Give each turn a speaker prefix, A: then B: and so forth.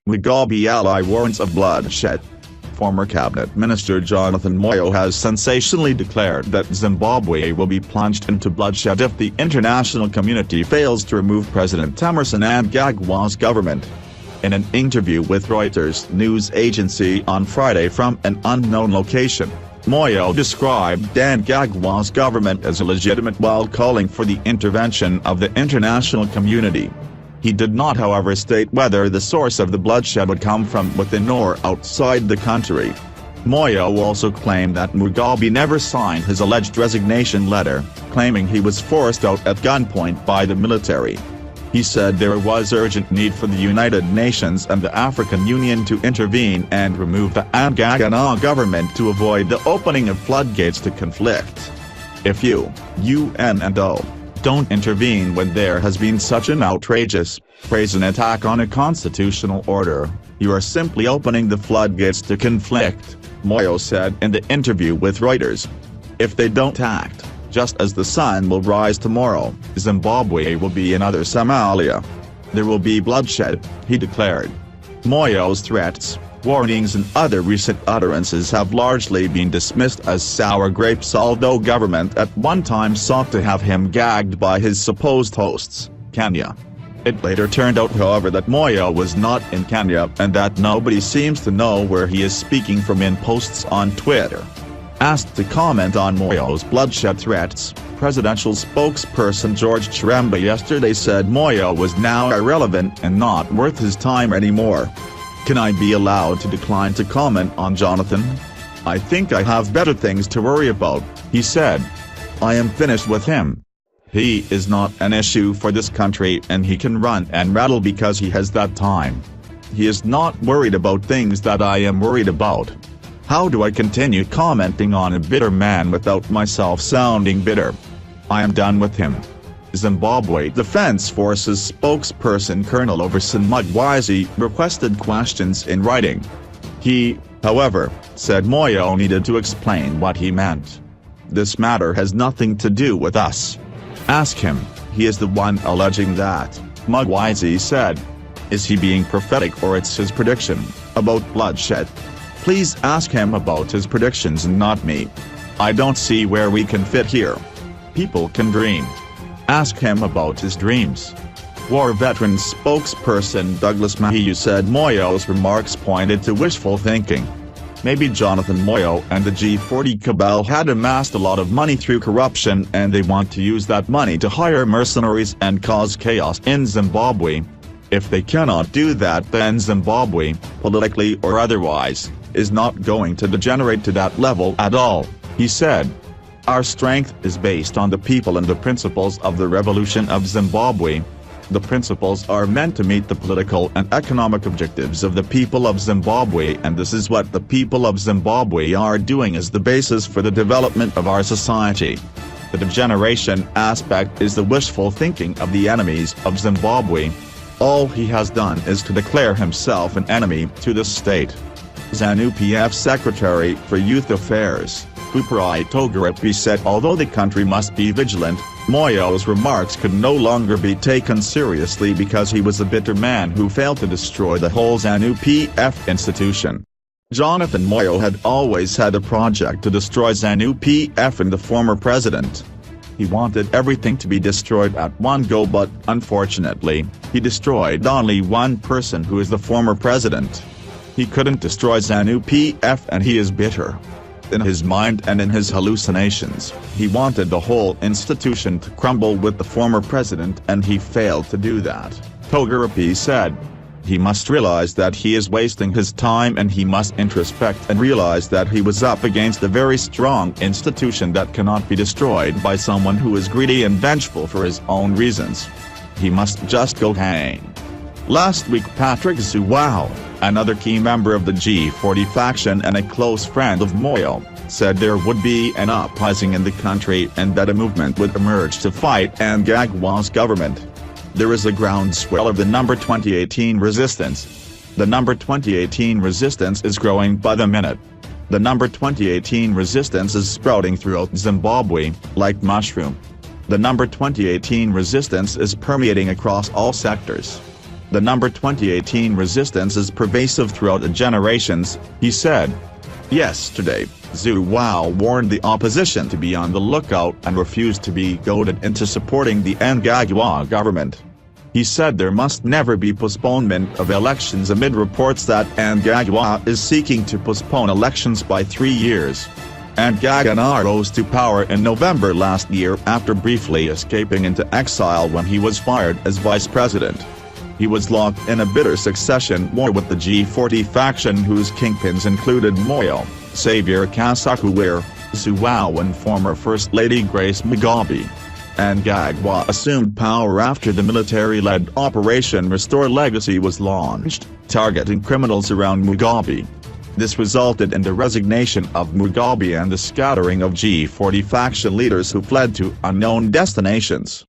A: Mugabe ally warns of bloodshed. Former Cabinet Minister Jonathan Moyo has sensationally declared that Zimbabwe will be plunged into bloodshed if the international community fails to remove President Emmerson Mnangagwa's government. In an interview with Reuters news agency on Friday from an unknown location, Moyo described Mnangagwa's government as illegitimate while calling for the intervention of the international community. He did not however state whether the source of the bloodshed would come from within or outside the country. Moyo also claimed that Mugabe never signed his alleged resignation letter, claiming he was forced out at gunpoint by the military. He said there was urgent need for the United Nations and the African Union to intervene and remove the Mnangagwa government to avoid the opening of floodgates to conflict. If you, UN and O, don't intervene when there has been such an outrageous, brazen attack on a constitutional order, you are simply opening the floodgates to conflict, Moyo said in the interview with Reuters. If they don't act, just as the sun will rise tomorrow, Zimbabwe will be another Somalia. There will be bloodshed, he declared. Moyo's threats, warnings and other recent utterances have largely been dismissed as sour grapes, although government at one time sought to have him gagged by his supposed hosts, Kenya. It later turned out however that Moyo was not in Kenya and that nobody seems to know where he is speaking from in posts on Twitter. Asked to comment on Moyo's bloodshed threats, presidential spokesperson George Chiremba yesterday said Moyo was now irrelevant and not worth his time anymore. Can I be allowed to decline to comment on Jonathan? I think I have better things to worry about, he said. I am finished with him. He is not an issue for this country and he can run and rattle because he has that time. He is not worried about things that I am worried about. How do I continue commenting on a bitter man without myself sounding bitter? I am done with him. Zimbabwe Defense Forces spokesperson Colonel Everson Mnangagwa requested questions in writing. He, however, said Moyo needed to explain what he meant. This matter has nothing to do with us. Ask him, he is the one alleging that, Mnangagwa said. Is he being prophetic or it's his prediction about bloodshed? Please ask him about his predictions and not me. I don't see where we can fit here. People can dream. Ask him about his dreams. War veteran spokesperson Douglas Mahiu said Moyo's remarks pointed to wishful thinking. Maybe Jonathan Moyo and the G40 cabal had amassed a lot of money through corruption and they want to use that money to hire mercenaries and cause chaos in Zimbabwe. If they cannot do that, then Zimbabwe, politically or otherwise, is not going to degenerate to that level at all, he said. Our strength is based on the people and the principles of the revolution of Zimbabwe. The principles are meant to meet the political and economic objectives of the people of Zimbabwe, and this is what the people of Zimbabwe are doing as the basis for the development of our society. The degeneration aspect is the wishful thinking of the enemies of Zimbabwe. All he has done is to declare himself an enemy to the state. ZANU-PF Secretary for Youth Affairs, Kuperai Togarepi said although the country must be vigilant, Moyo's remarks could no longer be taken seriously because he was a bitter man who failed to destroy the whole ZANU-PF institution. Jonathan Moyo had always had a project to destroy ZANU-PF and the former president. He wanted everything to be destroyed at one go, but unfortunately, he destroyed only one person, who is the former president. He couldn't destroy ZANU-PF and he is bitter. In his mind and in his hallucinations, he wanted the whole institution to crumble with the former president and he failed to do that, Togarepi said. He must realize that he is wasting his time and he must introspect and realize that he was up against a very strong institution that cannot be destroyed by someone who is greedy and vengeful for his own reasons. He must just go hang. Last week Patrick Zhuwao, another key member of the G40 faction and a close friend of Moyo, said there would be an uprising in the country and that a movement would emerge to fight Mnangagwa's government. There is a groundswell of the No. 2018 resistance. The No. 2018 resistance is growing by the minute. The No. 2018 resistance is sprouting throughout Zimbabwe, like mushroom. The No. 2018 resistance is permeating across all sectors. The number 2018 resistance is pervasive throughout the generations, he said. Yesterday, Zhuwao warned the opposition to be on the lookout and refused to be goaded into supporting the Mnangagwa government. He said there must never be postponement of elections amid reports that Mnangagwa is seeking to postpone elections by 3 years. Mnangagwa rose to power in November last year after briefly escaping into exile when he was fired as vice president. He was locked in a bitter succession war with the G40 faction whose kingpins included Moyo, Xavier Kasukuwere, Zhuwao and former First Lady Grace Mugabe. Mnangagwa assumed power after the military-led Operation Restore Legacy was launched, targeting criminals around Mugabe. This resulted in the resignation of Mugabe and the scattering of G40 faction leaders who fled to unknown destinations.